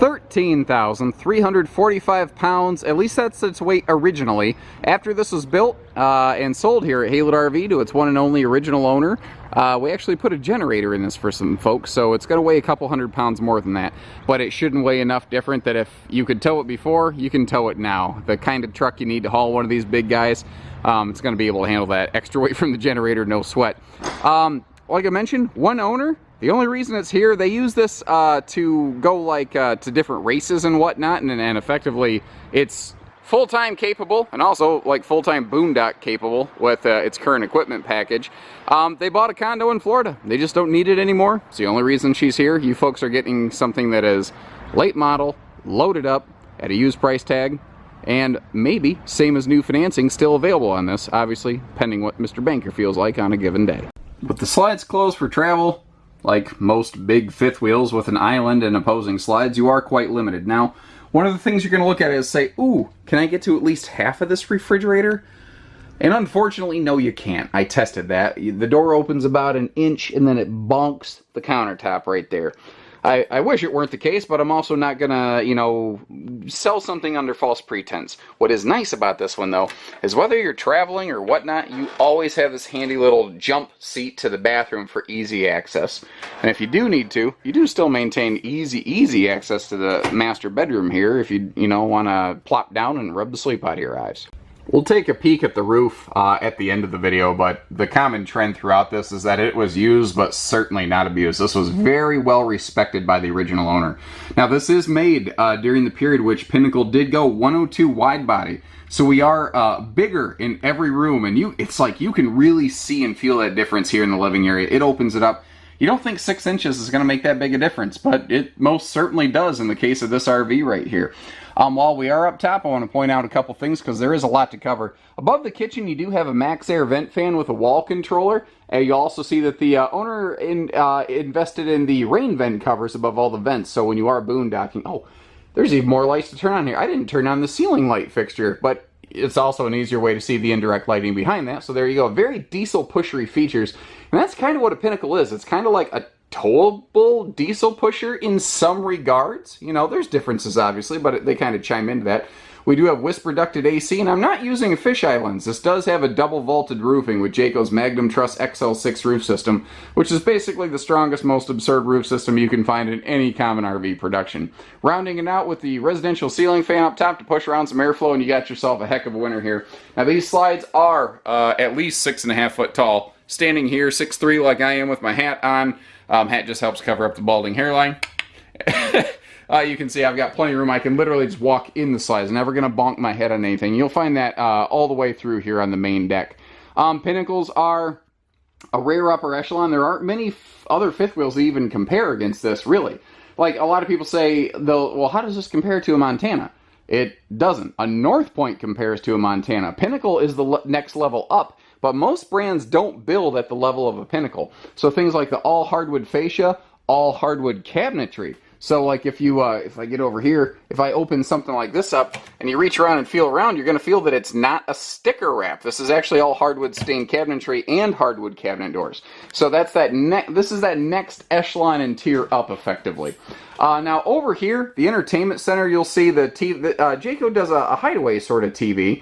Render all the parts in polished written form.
13,345 pounds. At least that's its weight originally. After this was built and sold here at Haylett RV to its one and only original owner, we actually put a generator in this for some folks, so it's going to weigh a couple hundred pounds more than that. But it shouldn't weigh enough different that if you could tow it before, you can tow it now. The kind of truck you need to haul one of these big guys, it's going to be able to handle that extra weight from the generator, no sweat. Like I mentioned, one owner. The only reason it's here, they use this to go like to different races and whatnot, and effectively it's full-time capable and also like full-time boondock capable with its current equipment package. They bought a condo in Florida. They just don't need it anymore. It's the only reason she's here. You folks are getting something that is late model, loaded up at a used price tag, and maybe same as new financing still available on this, obviously pending what Mr. Banker feels like on a given day. With the slides closed for travel, like most big fifth wheels with an island and opposing slides, you are quite limited. Now, one of the things you're going to look at is say, ooh, can I get to at least half of this refrigerator? And unfortunately, no, you can't. I tested that. The door opens about an inch and then it bonks the countertop right there. I wish it weren't the case, but I'm also not gonna, you know, sell something under false pretense. What is nice about this one, though, is whether you're traveling or whatnot, you always have this handy little jump seat to the bathroom for easy access. And if you do need to, you do still maintain easy access to the master bedroom here if you know, want to plop down and rub the sleep out of your eyes. We'll take a peek at the roof at the end of the video, but the common trend throughout this is that it was used, but certainly not abused. This was very well respected by the original owner. Now, this is made during the period which Pinnacle did go 102 wide body. So we are bigger in every room, and it's like you can really see and feel that difference here in the living area. It opens it up. You don't think 6 inches is going to make that big a difference, but it most certainly does in the case of this RV right here. While we are up top, I want to point out a couple things because there is a lot to cover. Above the kitchen, you do have a max air vent fan with a wall controller. And you also see that the owner invested in the rain vent covers above all the vents. So when you are boondocking, oh, there's even more lights to turn on here. I didn't turn on the ceiling light fixture, but it's also an easier way to see the indirect lighting behind that. So there you go. Very diesel pushery features. And that's kind of what a Pinnacle is. It's kind of like a towable diesel pusher in some regards. You know, there's differences obviously, but they kind of chime into that. We do have whisper ducted AC, and I'm not using a fisheye lens. This does have a double vaulted roofing with Jayco's Magnum Truss XL6 roof system, which is basically the strongest, most absurd roof system you can find in any common RV production. Rounding it out with the residential ceiling fan up top to push around some airflow, and you got yourself a heck of a winner here. Now, these slides are at least 6.5 foot tall. Standing here 6'3" like I am with my hat on. Hat just helps cover up the balding hairline. You can see I've got plenty of room. I can literally just walk in the slides. Never going to bonk my head on anything. You'll find that all the way through here on the main deck. Pinnacles are a rare upper echelon. There aren't many other fifth wheels that even compare against this, really. Like a lot of people say, well, how does this compare to a Montana? It doesn't. A North Point compares to a Montana. Pinnacle is the next level up. But most brands don't build at the level of a Pinnacle. So things like the all hardwood fascia, all hardwood cabinetry. So like if you, if I get over here, if I open something like this up and you reach around and feel around, you're going to feel that it's not a sticker wrap. This is actually all hardwood stained cabinetry and hardwood cabinet doors. So that's that. This is that next echelon and tier up, effectively. Now over here, the entertainment center, you'll see the TV. Jayco does a hideaway sort of TV.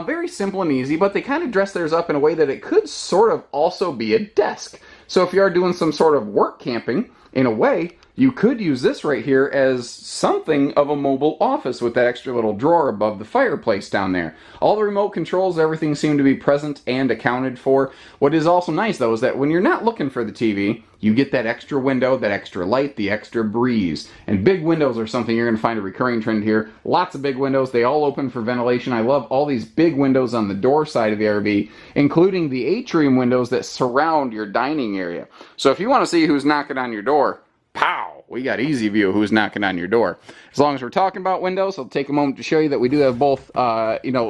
Very simple and easy, but they kind of dress theirs up in a way that it could sort of also be a desk. So if you are doing some sort of work camping, in a way, you could use this right here as something of a mobile office with that extra little drawer above the fireplace down there. All the remote controls, everything seem to be present and accounted for. What is also nice, though, is that when you're not looking for the TV, you get that extra window, that extra light, the extra breeze. And big windows are something you're going to find a recurring trend here. Lots of big windows. They all open for ventilation. I love all these big windows on the door side of the RV, including the atrium windows that surround your dining area. So if you want to see who's knocking on your door, pow! We got easy view of who's knocking on your door. As long as we're talking about windows, I'll take a moment to show you that we do have both,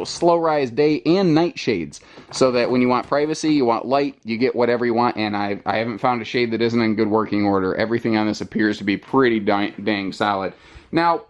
slow rise day and night shades. So that when you want privacy, you want light, you get whatever you want. And I haven't found a shade that isn't in good working order. Everything on this appears to be pretty dang solid. Now,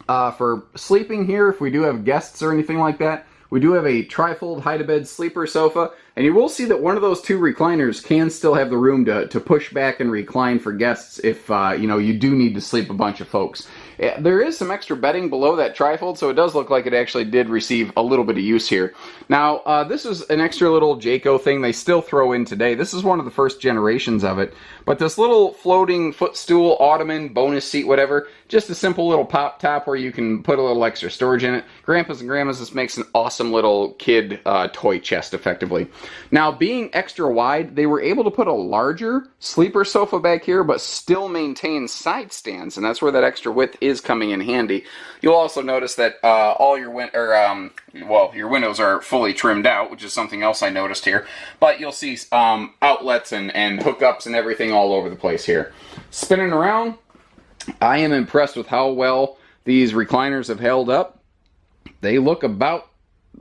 for sleeping here, if we do have guests or anything like that, we do have a trifold hide-a-bed sleeper sofa, and you will see that one of those two recliners can still have the room to push back and recline for guests if, you do need to sleep a bunch of folks. There is some extra bedding below that trifold, so it does look like it actually did receive a little bit of use here. Now, this is an extra little Jayco thing they still throw in today. This is one of the first generations of it. But this little floating footstool, ottoman, bonus seat, whatever, just a simple little pop top where you can put a little extra storage in it. Grandpas and grandmas, this makes an awesome little kid toy chest, effectively. Now, being extra wide, they were able to put a larger sleeper sofa back here, but still maintain side stands, and that's where that extra width is coming in handy. You'll also notice that all your your windows are fully trimmed out, which is something else I noticed here. But you'll see outlets and hookups and everything all over the place here. Spinning around, I am impressed with how well these recliners have held up. They look about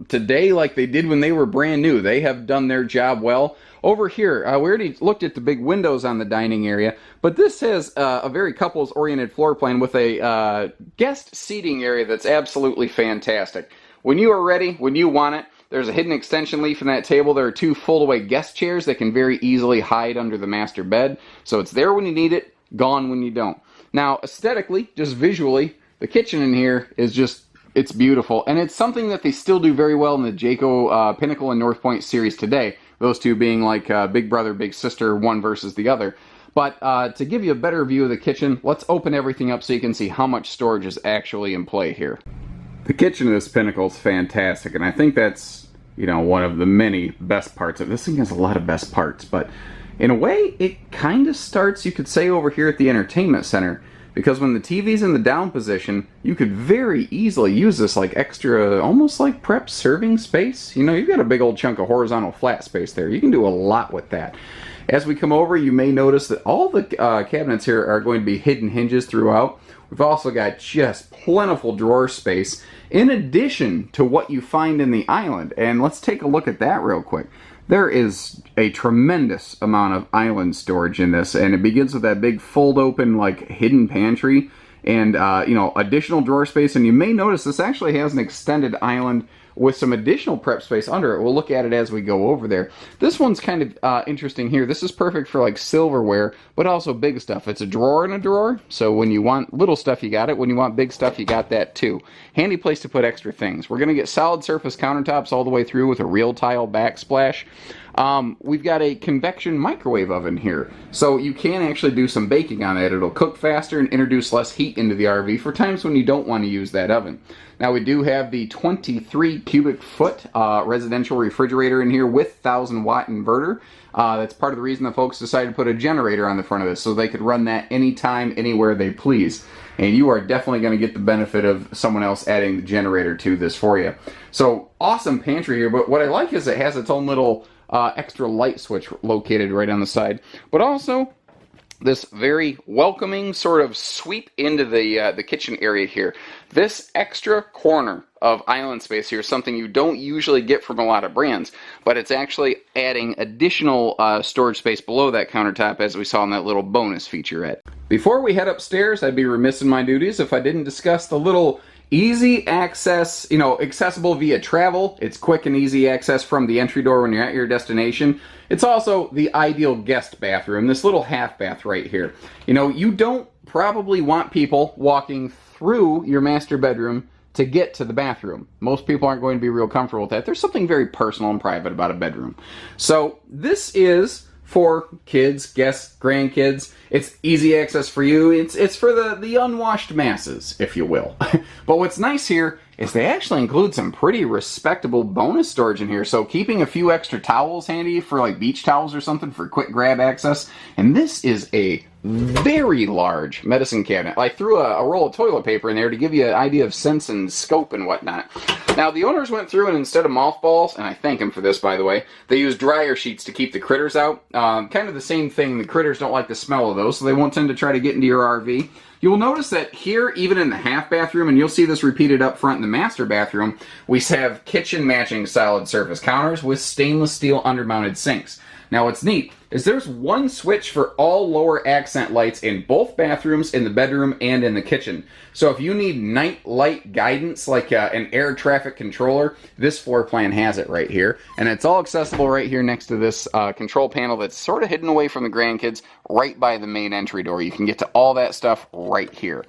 today like they did when they were brand new. They have done their job well. Over here, we already looked at the big windows on the dining area, but this has a very couples-oriented floor plan with a guest seating area that's absolutely fantastic. When you are ready, when you want it, there's a hidden extension leaf in that table. There are 2 fold-away guest chairs that can very easily hide under the master bed, so it's there when you need it, gone when you don't. Now, aesthetically, just visually, the kitchen in here is just, it's beautiful, and it's something that they still do very well in the Jayco Pinnacle and North Point series today. Those two being like big brother, big sister, one versus the other. But to give you a better view of the kitchen, let's open everything up so you can see how much storage is actually in play here. The kitchen of this Pinnacle is fantastic, and I think that's, you know, one of the many best parts of it. This thing has a lot of best parts, but in a way, it kind of starts, you could say, over here at the entertainment center. Because when the TV's in the down position, you could very easily use this like extra, almost like prep serving space. You know, you've got a big old chunk of horizontal flat space there. You can do a lot with that. As we come over, you may notice that all the cabinets here are going to be hidden hinges throughout. We've also got just plentiful drawer space, in addition to what you find in the island. And let's take a look at that real quick. There is a tremendous amount of island storage in this, and it begins with that big fold-open, like, hidden pantry and, you know, additional drawer space. And you may notice this actually has an extended island with some additional prep space under it. We'll look at it as we go over there. This one's kind of interesting here. This is perfect for, like, silverware, but also big stuff. It's a drawer in a drawer, so when you want little stuff, you got it. When you want big stuff, you got that, too. Handy place to put extra things. We're going to get solid surface countertops all the way through with a real tile backsplash. We've got a convection microwave oven here, so you can actually do some baking on it. It'll cook faster and introduce less heat into the RV for times when you don't want to use that oven. Now, we do have the 23 cubic foot residential refrigerator in here with 1,000-watt inverter. That's part of the reason the folks decided to put a generator on the front of this, so they could run that anytime, anywhere they please. And you are definitely going to get the benefit of someone else adding the generator to this for you. So, awesome pantry here, but what I like is it has its own little extra light switch located right on the side. But also, this very welcoming sort of sweep into the kitchen area here. This extra corner of island space here is something you don't usually get from a lot of brands, but it's actually adding additional storage space below that countertop, as we saw in that little bonus featurette. Before we head upstairs, I'd be remiss in my duties if I didn't discuss the little easy access, you know, accessible via travel. It's quick and easy access from the entry door when you're at your destination. It's also the ideal guest bathroom, this little half bath right here. You know, you don't probably want people walking through your master bedroom to get to the bathroom. Most people aren't going to be real comfortable with that. There's something very personal and private about a bedroom. So this is for kids, guests, grandkids. It's easy access for you. It's for the unwashed masses, if you will. But what's nice here is they actually include some pretty respectable bonus storage in here. So keeping a few extra towels handy for like beach towels or something for quick grab access. And this is a very large medicine cabinet. I threw a roll of toilet paper in there to give you an idea of sense and scope and whatnot. Now, the owners went through and instead of mothballs, and I thank them for this, by the way, they used dryer sheets to keep the critters out. Kind of the same thing. The critters don't like the smell of those, so they won't tend to try to get into your RV. You will notice that here, even in the half bathroom, and you'll see this repeated up front in the master bathroom, we have kitchen matching solid surface counters with stainless steel undermounted sinks. Now, what's neat is there's one switch for all lower accent lights in both bathrooms, in the bedroom, and in the kitchen. So if you need night light guidance, like an air traffic controller, this floor plan has it right here. And it's all accessible right here next to this control panel that's sort of hidden away from the grandkids, right by the main entry door. You can get to all that stuff right here.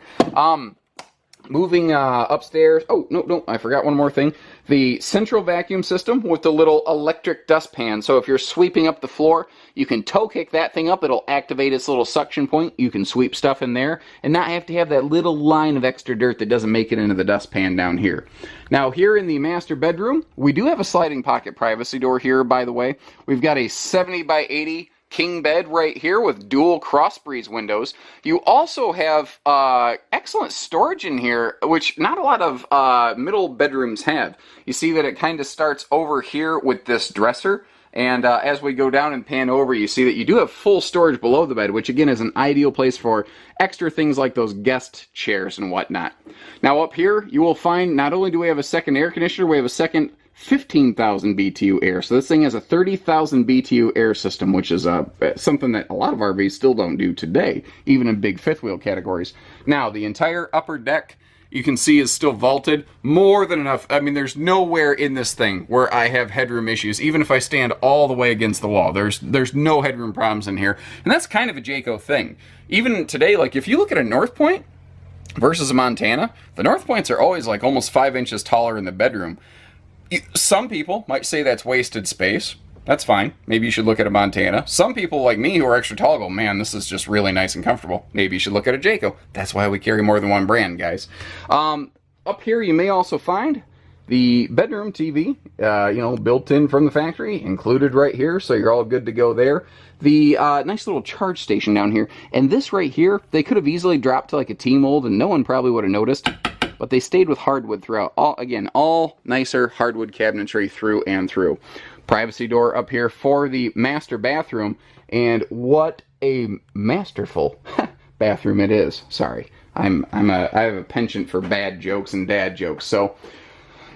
Moving upstairs. Oh, no, I forgot one more thing. The central vacuum system with the little electric dustpan. So if you're sweeping up the floor, you can toe kick that thing up. It'll activate its little suction point. You can sweep stuff in there and not have to have that little line of extra dirt that doesn't make it into the dustpan down here. Now, here in the master bedroom, we do have a sliding pocket privacy door here, by the way. We've got a 70 by 80 king bed right here with dual cross breeze windows. You also have excellent storage in here, which not a lot of middle bedrooms have. You see that it kind of starts over here with this dresser, and as we go down and pan over, you see that you do have full storage below the bed, which again is an ideal place for extra things like those guest chairs and whatnot. Now up here, you will find not only do we have a second air conditioner, we have a second 15,000 BTU air. So this thing has a 30,000 BTU air system, which is something that a lot of RVs still don't do today, even in big fifth wheel categories. Now, the entire upper deck, you can see, is still vaulted. More than enough. I mean, there's nowhere in this thing where I have headroom issues, even if I stand all the way against the wall. There's no headroom problems in here. And that's kind of a Jayco thing. Even today, like if you look at a North Point versus a Montana, the North Points are always like almost 5 inches taller in the bedroom. Some people might say that's wasted space. That's fine. Maybe you should look at a Montana. Some people like me who are extra tall go, man, this is just really nice and comfortable. Maybe you should look at a Jayco. That's why we carry more than one brand, guys. Up here you may also find the bedroom TV, built in from the factory, included right here, so you're all good to go there. The nice little charge station down here. And this right here, they could have easily dropped to like a T-mold and no one probably would have noticed. But they stayed with hardwood throughout. All nicer hardwood cabinetry through and through. Privacy door up here for the master bathroom. And what a masterful bathroom it is. Sorry. I have a penchant for bad jokes and dad jokes. So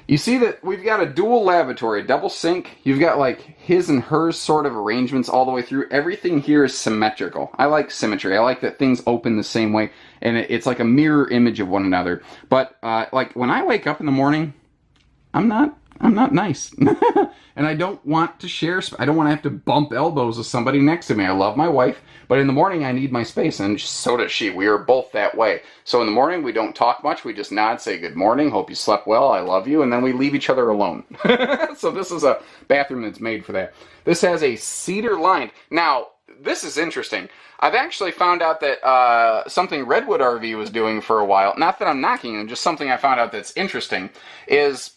you see that we've got a dual lavatory, a double sink. You've got like his and hers sort of arrangements all the way through. Everything here is symmetrical. I like symmetry. I like that things open the same way, and it's like a mirror image of one another. But like when I wake up in the morning, I'm not nice. And I don't want to share, I don't want to have to bump elbows with somebody next to me. I love my wife, but in the morning I need my space, and so does she. We are both that way. So in the morning we don't talk much. We just nod, say good morning, hope you slept well, I love you, and then we leave each other alone. So this is a bathroom that's made for that. This has a cedar lined. Now, this is interesting. I've actually found out that something Redwood RV was doing for a while, not that I'm knocking them, just something I found out that's interesting, is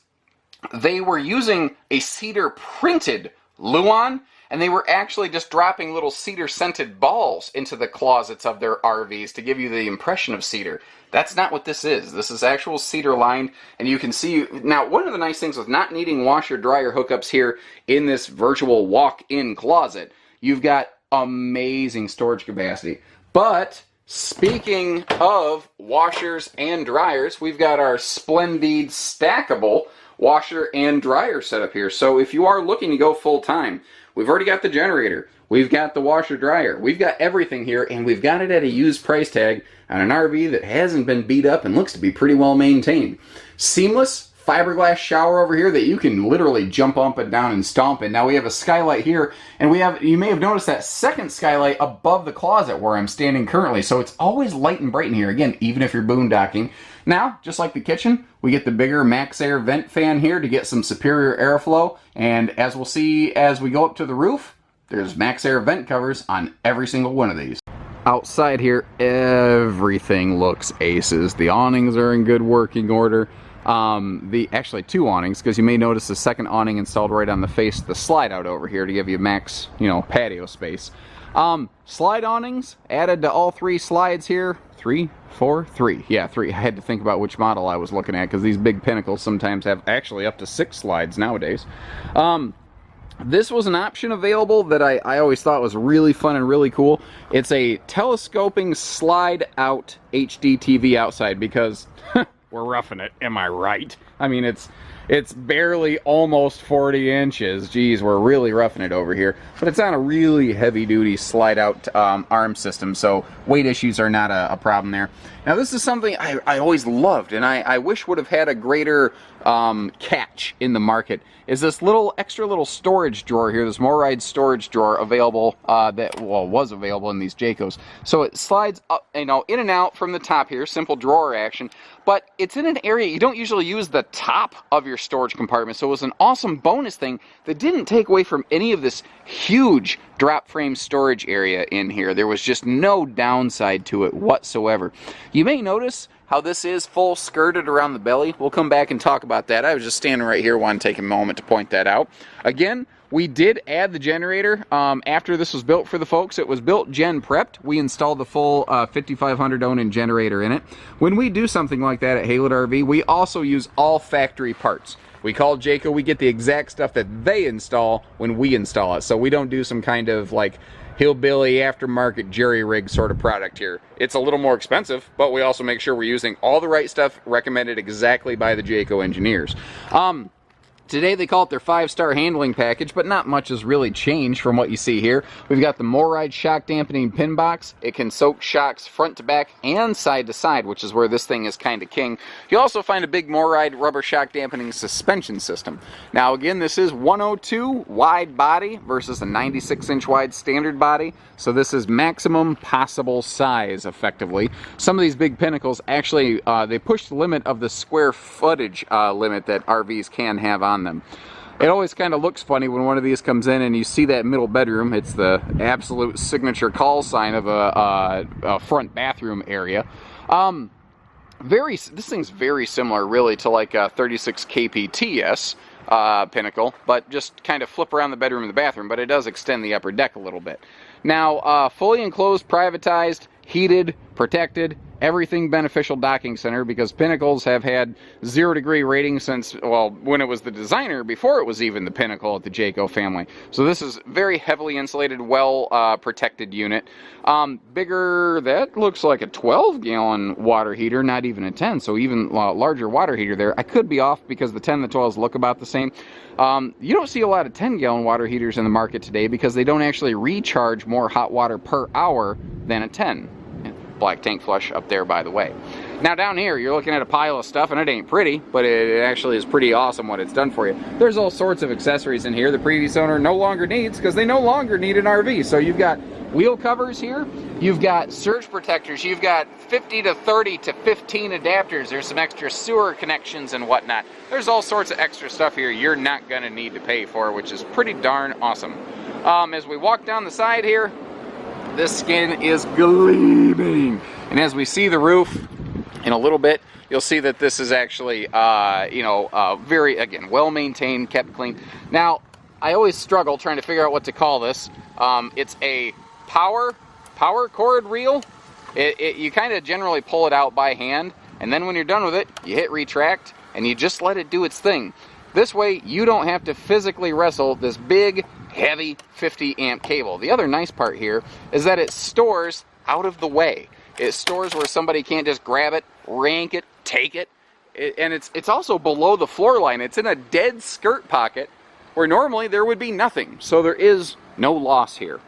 they were using a cedar printed Luan, and they were actually just dropping little cedar scented balls into the closets of their RVs to give you the impression of cedar. That's not what this is. This is actual cedar lined, and you can see, now one of the nice things with not needing washer dryer hookups here in this virtual walk-in closet, you've got amazing storage capacity. But speaking of washers and dryers, we've got our Splendid stackable washer and dryer setup here. So if you are looking to go full time, we've already got the generator, we've got the washer dryer, we've got everything here, and we've got it at a used price tag on an RV that hasn't been beat up and looks to be pretty well maintained. Seamless fiberglass shower over here that you can literally jump up and down and stomp in. Now we have a skylight here, and you may have noticed that second skylight above the closet where I'm standing currently, so it's always light and bright in here, again, even if you're boondocking. Now, just like the kitchen, we get the bigger Max Air vent fan here to get some superior airflow, and as we'll see as we go up to the roof, there's Max Air vent covers on every single one of these. Outside here, everything looks aces. The awnings are in good working order. Actually two awnings, because you may notice the second awning installed right on the face of the slide out over here to give you max, patio space. Slide awnings added to all three slides here. Three. Yeah, three. I had to think about which model I was looking at, because these big Pinnacles sometimes have actually up to 6 slides nowadays. This was an option available that I always thought was really fun and really cool. It's a telescoping slide out HD TV outside, because we're roughing it, am I right? I mean, It's barely almost 40 inches. Geez, we're really roughing it over here. But it's on a really heavy-duty slide-out arm system, so weight issues are not a problem there. Now, this is something I always loved, and I wish would have had a greater catch in the market, is this extra little storage drawer here, this MORryde storage drawer available, was available in these Jaycos. So it slides up, in and out from the top here, simple drawer action, but it's in an area you don't usually use the top of your storage compartment, so it was an awesome bonus thing that didn't take away from any of this huge drop frame storage area in here. There was just no downside to it whatsoever. You may notice how this is full skirted around the belly. We'll come back and talk about that. I was just standing right here, wanted to take a moment to point that out. Again, we did add the generator after this was built for the folks. It was built gen prepped. We installed the full 5500 Onan generator in it. When we do something like that at Haylett RV, we also use all factory parts. We call Jayco, we get the exact stuff that they install when we install it. So we don't do some kind of like hillbilly aftermarket jerry rig sort of product here. It's a little more expensive, but we also make sure we're using all the right stuff recommended exactly by the Jayco engineers. Today they call it their 5-star handling package, but not much has really changed from what you see here. We've got the MORryde shock dampening pin box. It can soak shocks front to back and side to side, which is where this thing is kind of king. You'll also find a big MORryde rubber shock dampening suspension system. Now again, this is 102 wide body versus a 96-inch wide standard body, so this is maximum possible size effectively. Some of these big Pinnacles actually, they push the limit of the square footage limit that RVs can have on them. It always kind of looks funny when one of these comes in and you see that middle bedroom. It's the absolute signature call sign of a front bathroom area. This thing's very similar really to like a 36 kpts Pinnacle, but just kind of flip around the bedroom and the bathroom, but it does extend the upper deck a little bit. Now, fully enclosed, privatized, heated, protected, everything beneficial docking center, because Pinnacles have had 0-degree ratings since, well, when it was the designer, before it was even the Pinnacle at the Jayco family. So this is very heavily insulated, well protected unit. Bigger, that looks like a 12-gallon water heater, not even a 10, so even larger water heater there. I could be off because the 10 and the 12s look about the same. You don't see a lot of 10-gallon water heaters in the market today because they don't actually recharge more hot water per hour than a 10. Black tank flush up there, by the way. Now down here, you're looking at a pile of stuff, and it ain't pretty, but it actually is pretty awesome what it's done for you. There's all sorts of accessories in here the previous owner no longer needs because they no longer need an RV. So you've got wheel covers here, you've got surge protectors, you've got 50 to 30 to 15 adapters, there's some extra sewer connections and whatnot. There's all sorts of extra stuff here you're not going to need to pay for, which is pretty darn awesome. As we walk down the side here, this skin is gleaming, and as we see the roof in a little bit, you'll see that this is actually, very, again, well-maintained, kept clean. Now, I always struggle trying to figure out what to call this. It's a power cord reel. You kind of generally pull it out by hand, and then when you're done with it, you hit retract, and you just let it do its thing. This way, you don't have to physically wrestle this big, heavy 50-amp cable. The other nice part here is that it stores out of the way. It stores where somebody can't just grab it, rank it, take it. And it's also below the floor line. It's in a dead skirt pocket where normally there would be nothing. So there is no loss here.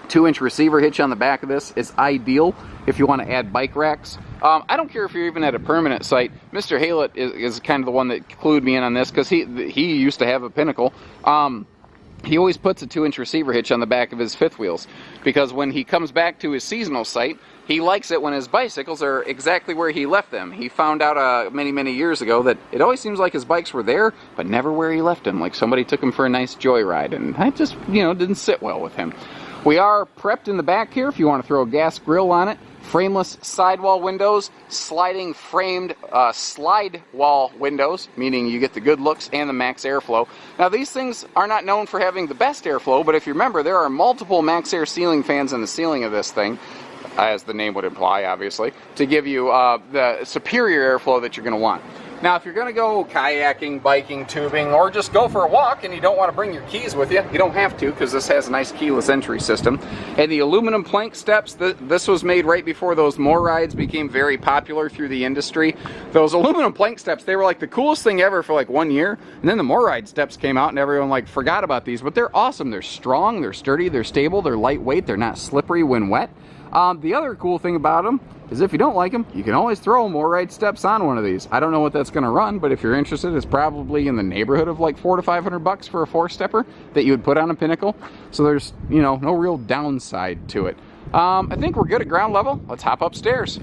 2-inch receiver hitch on the back of this is ideal if you want to add bike racks. I don't care if you're even at a permanent site. Mr. Haylett is kind of the one that clued me in on this because he used to have a Pinnacle. He always puts a 2-inch receiver hitch on the back of his fifth wheels because when he comes back to his seasonal site, he likes it when his bicycles are exactly where he left them. He found out many years ago that it always seems like his bikes were there, but never where he left them. Like somebody took him for a nice joyride, and that just, didn't sit well with him. We are prepped in the back here if you want to throw a gas grill on it. Frameless sidewall windows, sliding framed slide wall windows, meaning you get the good looks and the max airflow. Now these things are not known for having the best airflow, but if you remember, there are multiple max air ceiling fans in the ceiling of this thing, as the name would imply, obviously, to give you the superior airflow that you're going to want. Now, if you're going to go kayaking, biking, tubing, or just go for a walk and you don't want to bring your keys with you, you don't have to, because this has a nice keyless entry system. And the aluminum plank steps, this was made right before those more rides became very popular through the industry. Those aluminum plank steps, they were like the coolest thing ever for like 1 year. And then the more ride steps came out and everyone like forgot about these. But they're awesome. They're strong, they're sturdy, they're stable, they're lightweight, they're not slippery when wet. The other cool thing about them is if you don't like them, you can always throw more ride steps on one of these. I don't know what that's going to run, but if you're interested, it's probably in the neighborhood of like $400 to $500 for a 4-stepper that you would put on a Pinnacle. So there's, you know, no real downside to it. I think we're good at ground level. Let's hop upstairs.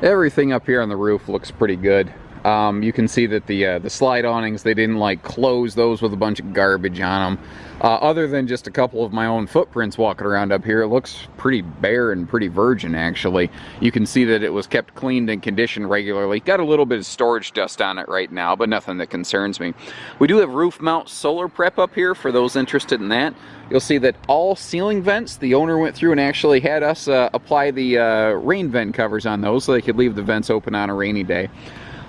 Everything up here on the roof looks pretty good. You can see that the slide awnings, they didn't like close those with a bunch of garbage on them. Other than just a couple of my own footprints walking around up here, it looks pretty bare and pretty virgin, actually. You can see that it was kept cleaned and conditioned regularly. Got a little bit of storage dust on it right now, but nothing that concerns me. We do have roof mount solar prep up here for those interested in that. You'll see that all ceiling vents, the owner went through and actually had us apply the rain vent covers on those so they could leave the vents open on a rainy day.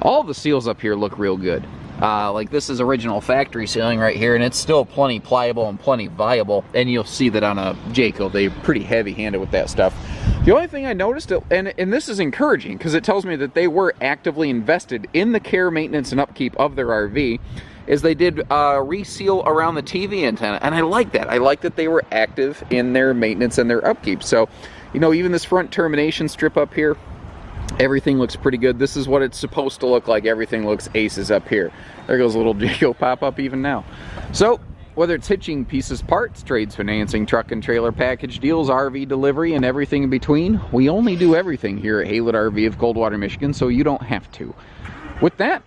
All the seals up here look real good. Like this is original factory sealing right here, and it's still plenty pliable and plenty viable. And you'll see that on a Jayco, they're pretty heavy-handed with that stuff. The only thing I noticed, and this is encouraging because it tells me that they were actively invested in the care, maintenance, and upkeep of their RV, is they did reseal around the TV antenna. And I like that. I like that they were active in their maintenance and their upkeep. So, you know, even this front termination strip up here, everything looks pretty good. This is what it's supposed to look like. Everything looks aces up here. There goes a little Jayco pop-up even now. So, whether it's hitching, pieces, parts, trades, financing, truck and trailer package deals, RV delivery, and everything in between, we only do everything here at Haylett RV of Coldwater, Michigan, so you don't have to. With that,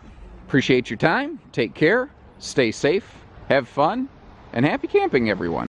appreciate your time. Take care. Stay safe. Have fun. And happy camping, everyone.